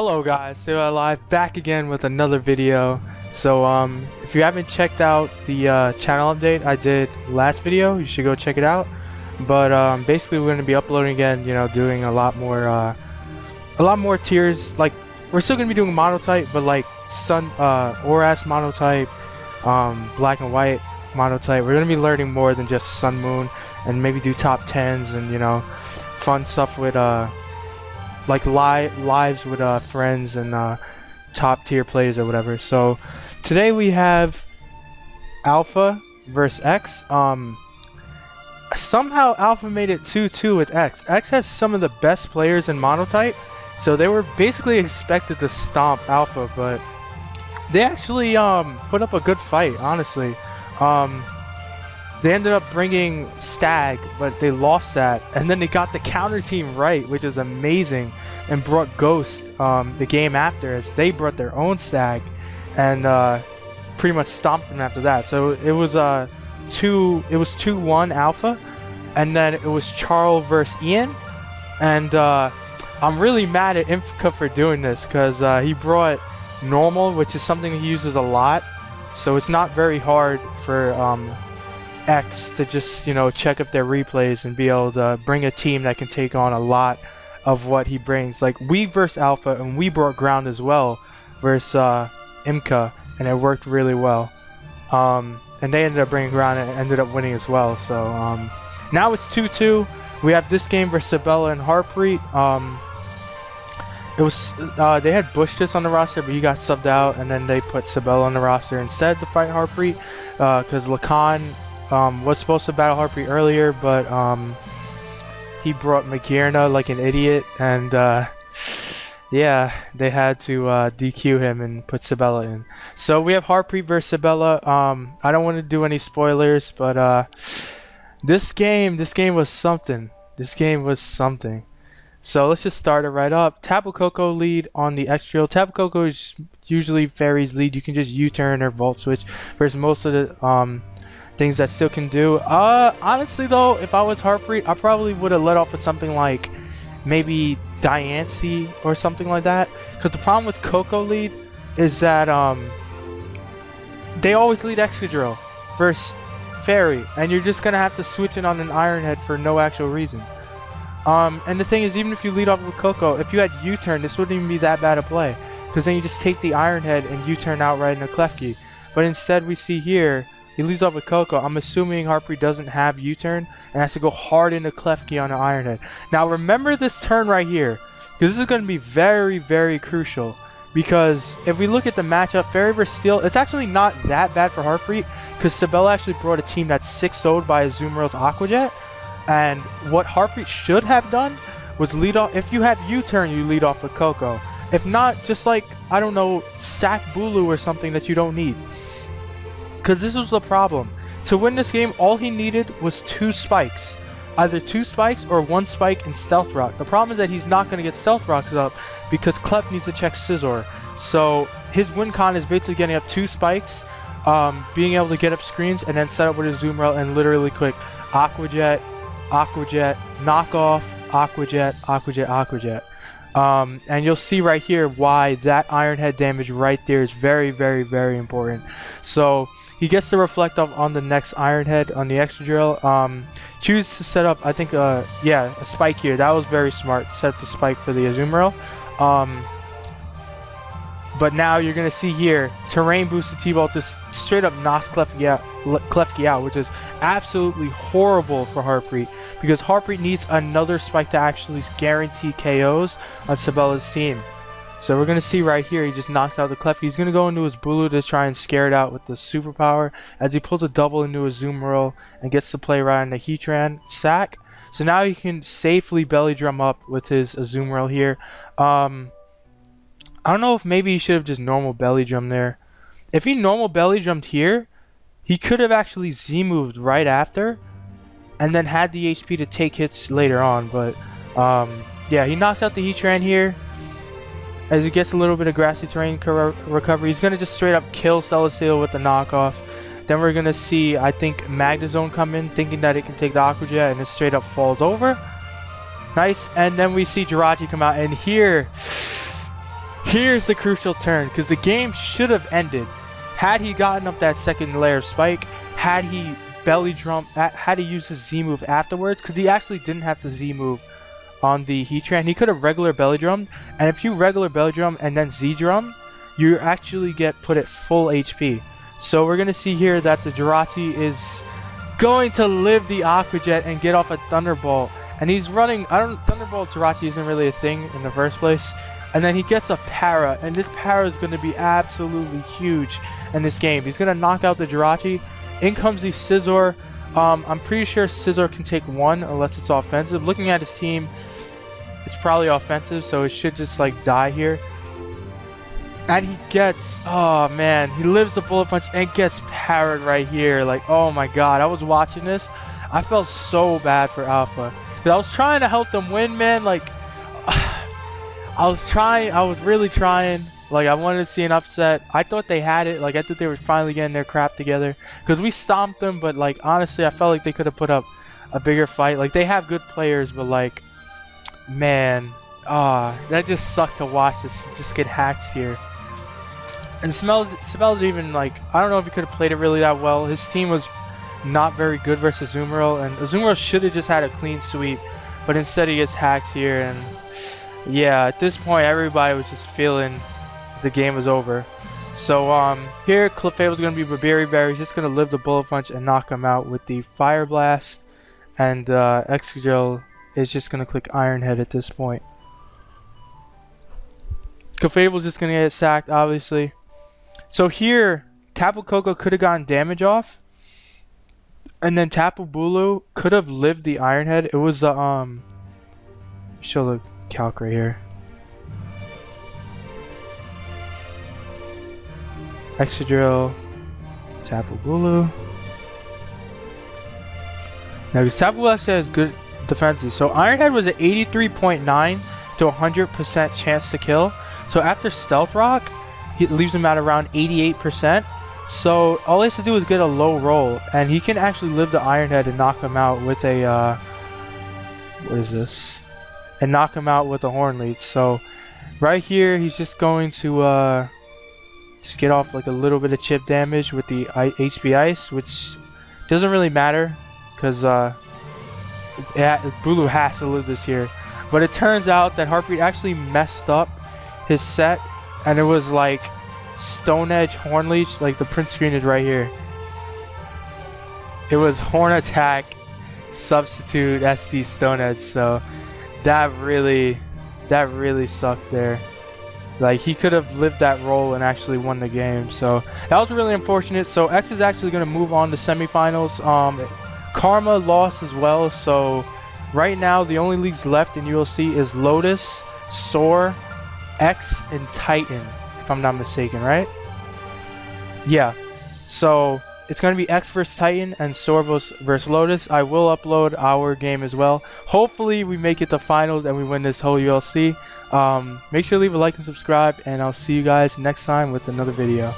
Hello guys, so live back again with another video. So if you haven't checked out the channel update I did last video, you should go check it out. But basically we're going to be uploading again, you know, doing a lot more tiers. Like, we're still going to be doing monotype, but like sun ORAS monotype, black and white monotype. We're going to be learning more than just sun moon, and maybe do top 10s and, you know, fun stuff with like lives with friends and top tier plays or whatever. So today we have Alpha versus X. Somehow Alpha made it 2-2 with X. X has some of the best players in monotype, so they were basically expected to stomp Alpha, but they actually put up a good fight, honestly. They ended up bringing Stag, but they lost that, and then they got the counter team right, which is amazing, and brought Ghost the game after, as they brought their own Stag and pretty much stomped them after that. So it was 2-1 Alpha, and then it was Charles versus Ian, and I'm really mad at Infka for doing this, because he brought normal, which is something he uses a lot, so it's not very hard for X to just, you know, check up their replays and be able to bring a team that can take on a lot of what he brings. Like, we versus Alpha, and we brought ground as well versus Imka, and it worked really well. And they ended up bringing ground and ended up winning as well. So now it's 2-2. We have this game versus Sabella and Harpreet. It was they had Bushtis on the roster, but he got subbed out, and then they put Sabella on the roster instead to fight Harpreet, because Lacan was supposed to battle Harpreet earlier, but he brought Magirna like an idiot, and yeah, they had to DQ him and put Sabella in. So we have Harpreet versus Sabella. I don't want to do any spoilers, but this game was something. This game was something. So let's just start it right up. Tapu Koko lead on the X drill. Tapu Koko is usually Fairy's lead. You can just U-turn or Volt Switch versus most of the things that still can do. Honestly though, if I was Harpreet, I probably would have let off with something like maybe Diancie or something like that. Because the problem with Koko lead is that they always lead Excadrill versus Fairy, and you're just gonna have to switch it on an Iron Head for no actual reason. And the thing is, even if you lead off with Koko, if you had U-turn, this wouldn't even be that bad a play, because then you just take the Iron Head and U-turn outright in a Klefki. But instead we see here, he leads off with Koko. I'm assuming Harpreet doesn't have U-turn and has to go hard into Klefki on an Iron Head. Now remember this turn right here, because this is going to be very, very crucial. Because if we look at the matchup, Fairy vs Steel, it's actually not that bad for Harpreet, because Sabella actually brought a team that's 6-0'd by Azumarill's Aqua Jet. And what Harpreet should have done was lead off. If you have U-turn, you lead off with Koko. If not, just like, I don't know, sack Bulu or something that you don't need. Because this was the problem. To win this game, all he needed was 2 spikes. Either 2 spikes or 1 spike in Stealth Rock. The problem is that he's not going to get Stealth Rocks up because Clef needs to check Scizor. So his win con is basically getting up 2 spikes, being able to get up screens, and then set up with his Azumarill and literally click Aqua Jet, Aqua Jet, knockoff, Aqua Jet, Aqua Jet, Aqua Jet. And you'll see right here why that Iron Head damage right there is very, very, very important. So he gets to reflect off on the next Iron Head on the Excadrill. Choose to set up, I think, yeah, a spike here. That was very smart. Set up the spike for the Azumarill. But now you're going to see here, Terrain boosted T-Bolt just straight up knocks Klefki out, which is absolutely horrible for Harpreet, because Harpreet needs another spike to actually guarantee KOs on Sabella's team. So we're going to see right here, he just knocks out the Klefki. He's going to go into his Bulu to try and scare it out with the superpower, as he pulls a double into his Azumarill and gets to play right on the Heatran sack. So now he can safely belly drum up with his Azumarill here. I don't know if maybe he should have just normal belly drum there. If he normal belly drummed here, he could have actually Z-moved right after and then had the HP to take hits later on. But yeah, he knocks out the Heatran here as he gets a little bit of grassy terrain recovery. He's going to just straight up kill Celesteal with the knockoff. Then we're going to see, I think, Magnezone come in thinking that it can take the Aqua Jet, and it straight up falls over. Nice. And then we see Jirachi come out, and here Here's the crucial turn, because the game should have ended had he gotten up that second layer of spike, had he belly drum, had he used his Z move afterwards, because he actually didn't have the Z move on the Heatran. He could have regular belly drum, and if you regular belly drum and then Z drum, you actually get put at full HP. So we're going to see here that the Jirachi is going to live the Aqua Jet and get off a Thunderbolt. And he's running, Thunderbolt Jirachi isn't really a thing in the first place. And then he gets a Para, and this Para is going to be absolutely huge in this game. He's going to knock out the Jirachi. In comes the Scizor. I'm pretty sure Scizor can take one unless it's offensive. Looking at his team, it's probably offensive, so it should just like die here. And he gets, oh man, he lives the Bullet Punch and gets parried right here. Like, oh my god, I was watching this. I felt so bad for Alpha. Because I was trying to help them win, man. Like, I was really trying. Like, I wanted to see an upset. I thought they had it. Like, I thought they were finally getting their crap together. Because we stomped them, but like, honestly, I felt like they could have put up a bigger fight. Like, they have good players, but like, man, that just sucked to watch this just get hacked here. And Smell didn't even, like, I don't know if he could have played it really that well. His team was not very good versus Azumarill, and Azumarill should have just had a clean sweep, but instead he gets hacked here, and yeah, at this point everybody was just feeling the game was over. So here Clefable's going to be Berry. He's just going to live the Bullet Punch and knock him out with the Fire Blast, and Excadrill is just going to click Iron Head at this point. Clefable's just going to get sacked, obviously. So here, Tapu Koko could have gotten damage off, and then Tapu Bulu could have lived the Iron Head. It was show the calc right here. Excadrill, Tapu Bulu. Now, because Tapu Bulu actually has good defenses. So Iron Head was an 83.9 to 100% chance to kill. So after Stealth Rock, he leaves him at around 88%. So all he has to do is get a low roll, and he can actually live the Iron Head and knock him out with a what is this? And knock him out with a Horn Leech. So right here, he's just going to just get off like a little bit of chip damage with the HP Ice, which doesn't really matter because Bulu has to live this here. But it turns out that Heartbeat actually messed up his set, and it was like Stone Edge Horn Leech, like the print screen is right here. It was Horn Attack substitute SD Stone Edge, so that really sucked there. Like, he could have lived that role and actually won the game, so that was really unfortunate. So X is actually going to move on to semifinals. Karma lost as well, so right now the only leagues left in ULC is Lotus, Soar, X, and Titan, if I'm not mistaken, right? Yeah, so it's going to be X versus Titan and Soar versus Lotus. I will upload our game as well. Hopefully we make it to finals and we win this whole ULC. Make sure to leave a like and subscribe, and I'll see you guys next time with another video.